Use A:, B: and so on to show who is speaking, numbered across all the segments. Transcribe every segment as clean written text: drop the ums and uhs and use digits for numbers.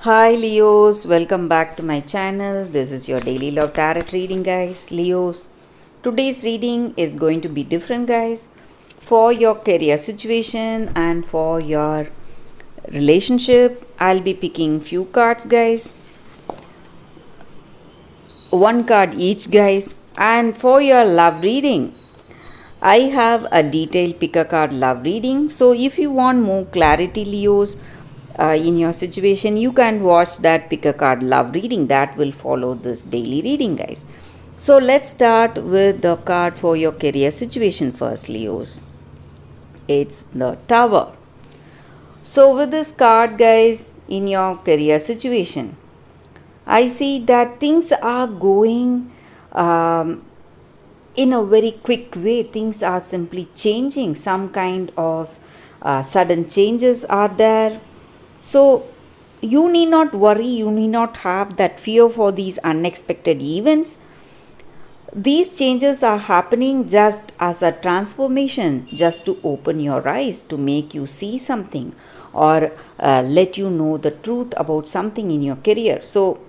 A: Hi Leos, welcome back to my channel. This is your daily love tarot reading, guys. Leos, today's reading is going to be different, guys, for your career situation and for your relationship. I'll be picking few cards, guys, one card each, guys, and for your love reading, I have a detailed pick a card love reading. So if you want more clarity, Leos, in your situation, you can watch that pick a card love reading that will follow this daily reading, guys. So let's start with the card for your career situation first, Leos. It's the Tower. So with this card, guys, in your career situation, I see that things are going in a very quick way. Things are simply changing. Some kind of sudden changes are there. So you need not worry, you need not have that fear for these unexpected events. These changes are happening just as a transformation, just to open your eyes, to make you see something, or let you know the truth about something in your career. So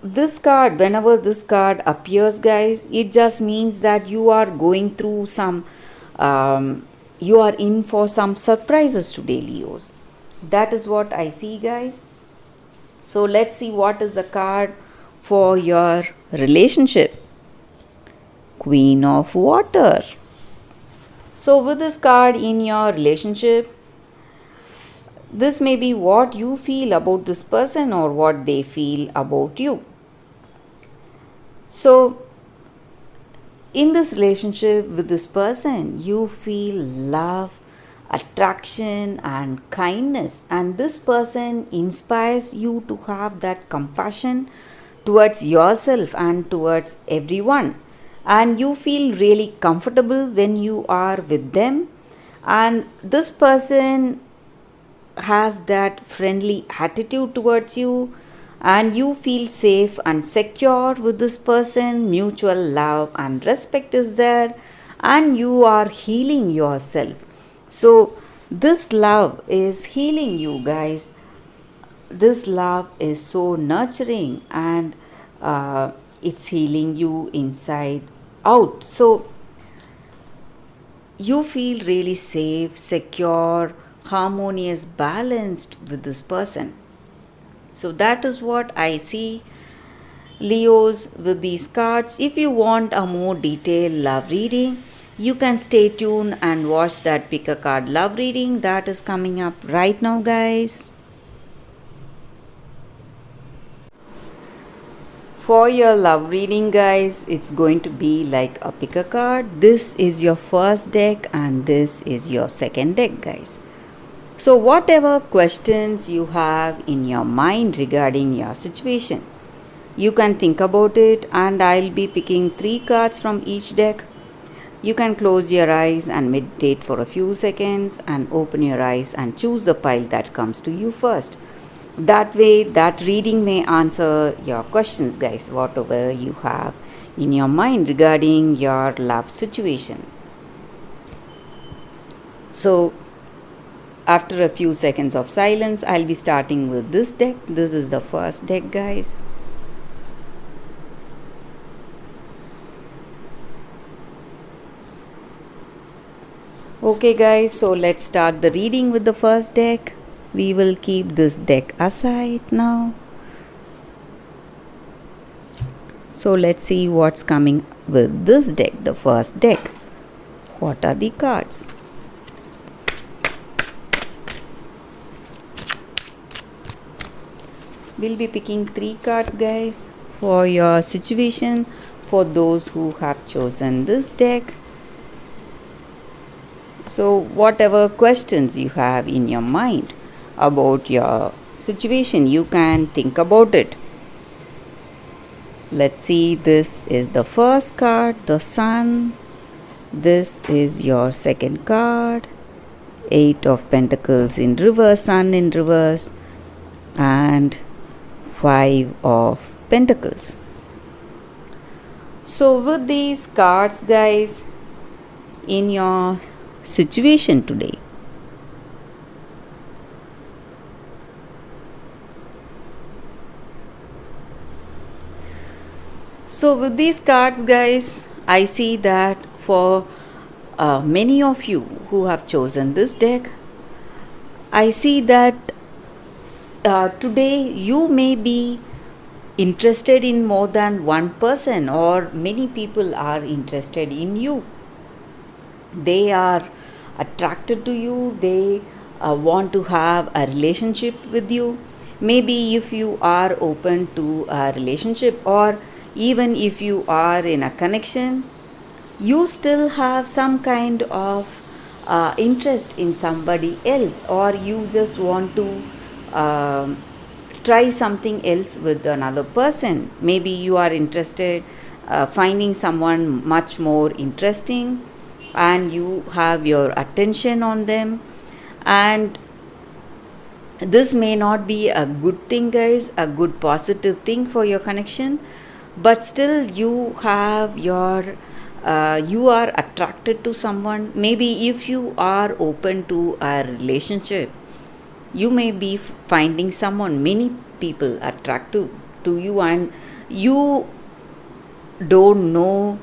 A: this card, whenever this card appears, guys, it just means that you are going through some you are in for some surprises today, Leos. That is what I see, guys. So let's see what is the card for your relationship. Queen of Water. So with this card in your relationship, this may be what you feel about this person or what they feel about you. So in this relationship with this person, you feel love, attraction, and kindness, and this person inspires you to have that compassion towards yourself and towards everyone, and you feel really comfortable when you are with them, and this person has that friendly attitude towards you, and you feel safe and secure with this person. Mutual love and respect is there, and you are healing yourself. So this love is healing you, guys. This love is so nurturing, and it's healing you inside out. So you feel really safe, secure, harmonious, balanced with this person. So that is what I see, Leos, with these cards. If you want a more detailed love reading, you can stay tuned and watch that pick a card love reading that is coming up right now, guys. For your love reading, guys, it's going to be like a pick a card. This is your first deck and this is your second deck, guys. So whatever questions you have in your mind regarding your situation, you can think about it, and I'll be picking 3 cards from each deck. You can close your eyes and meditate for a few seconds and open your eyes and choose the pile that comes to you first. That way, that reading may answer your questions, guys, whatever you have in your mind regarding your love situation. So after a few seconds of silence, I'll be starting with this deck. This is the first deck, guys. Okay, guys, so let's start the reading with the first deck. We will keep this deck aside now. So let's see what's coming with this deck, the first deck. What are the cards? We'll be picking 3 cards, guys, for your situation, for those who have chosen this deck. So whatever questions you have in your mind about your situation, you can think about it. Let's see, this is the first card, the Sun. This is your second card, 8 of Pentacles in reverse, Sun in reverse, and 5 of Pentacles. So with these cards, guys, in your situation today, So with these cards, guys, I see that for many of you who have chosen this deck, I see that today you may be interested in more than one person, or many people are interested in you. They are attracted to you, they want to have a relationship with you. Maybe if you are open to a relationship, or even if you are in a connection, you still have some kind of interest in somebody else, or you just want to um, try something else with another person. Maybe you are interested finding someone much more interesting, and you have your attention on them. And this may not be a good thing, guys, a good positive thing for your connection, but still you have your you are attracted to someone. Maybe if you are open to a relationship, you may be finding someone, many people attractive to you, and you don't know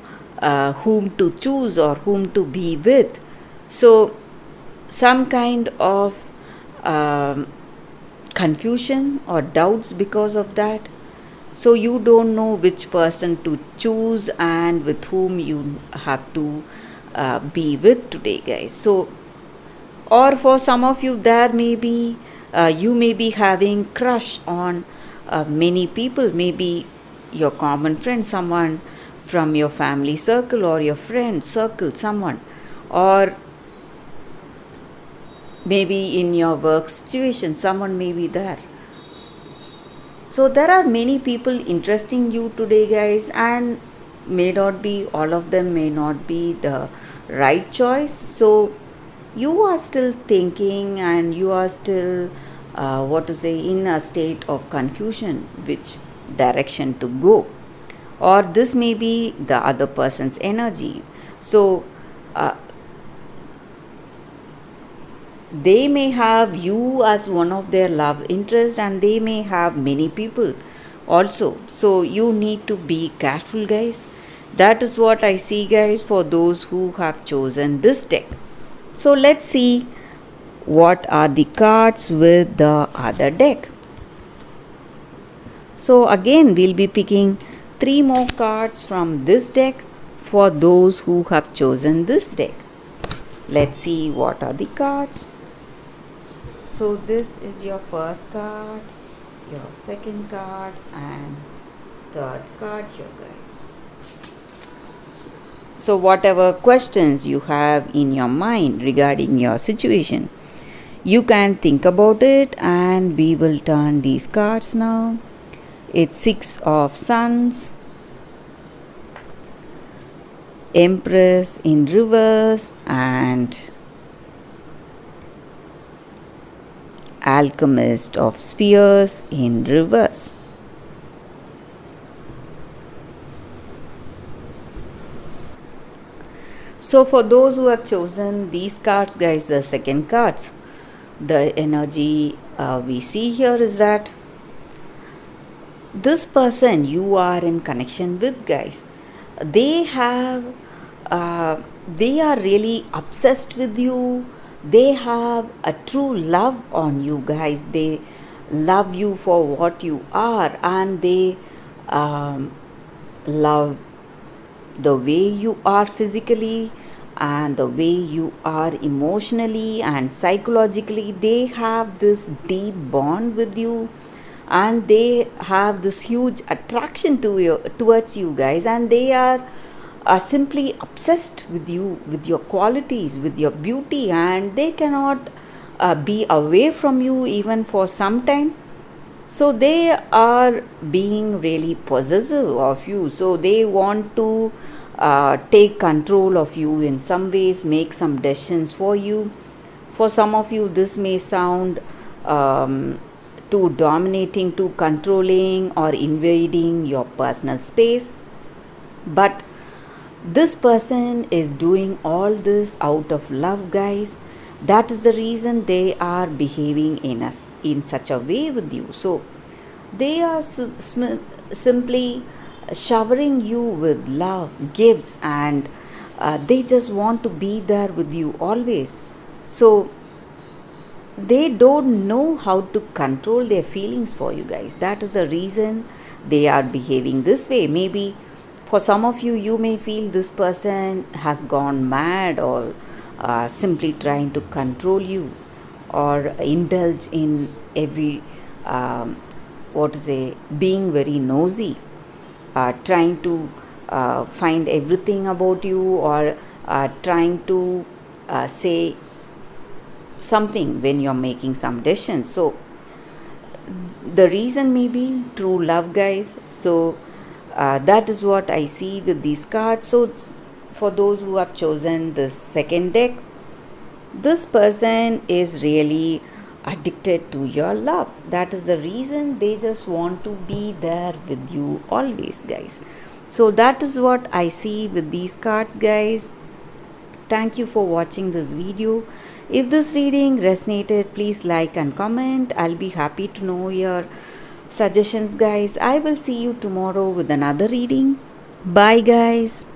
A: whom to choose or whom to be with. So some kind of um, confusion or doubts because of that. So you don't know which person to choose and with whom you have to be with today, guys. So, or for some of you, there may be you may be having crush on many people. Maybe your common friend, someone from your family circle or your friend circle, someone, or maybe in your work situation, someone may be there. So there are many people interesting you today, guys, and may not be all of them may not be the right choice. So you are still thinking, and you are still what to say, in a state of confusion which direction to go, or this may be the other person's energy. So uh, they may have you as one of their love interest, and they may have many people also. So you need to be careful, guys. That is what I see, guys, for those who have chosen this deck. So let's see what are the cards with the other deck. So again, we'll be picking 3 more cards from this deck for those who have chosen this deck. Let's see what are the cards. So this is your first card, your second card, and third card here, guys. So whatever questions you have in your mind regarding your situation, you can think about it, and we will turn these cards now. It's 6 of Suns, Empress in reverse, and Alchemist of Spheres in reverse. So for those who have chosen these cards, guys, the second cards, the energy we see here is that this person you are in connection with, guys, they have they are really obsessed with you. They have a true love on you, guys. They love you for what you are, and they love the way you are physically and the way you are emotionally and psychologically. They have this deep bond with you, and they have this huge attraction to you, towards you, guys, and they are simply obsessed with you, with your qualities, with your beauty, and they cannot be away from you even for some time. So they are being really possessive of you. So they want to take control of you in some ways, make some decisions for you. For some of you, this may sound too dominating, too controlling, or invading your personal space. But this person is doing all this out of love, guys. That is the reason they are behaving in such a way with you. So they are simply showering you with love, gifts, and they just want to be there with you always. So they don't know how to control their feelings for you guys. That is the reason they are behaving this way. Maybe for some of you, you may feel this person has gone mad, or simply trying to control you, or indulge in every what to say, being very nosy, trying to find everything about you, or trying to say something when you're making some decisions. So the reason may be true love, guys. So that is what I see with these cards. So for those who have chosen the second deck, this person is really addicted to your love. That is the reason they just want to be there with you always, guys. So that is what I see with these cards, guys. Thank you for watching this video. If this reading resonated, please like and comment. I'll be happy to know your suggestions, guys. I will see you tomorrow with another reading. Bye, guys.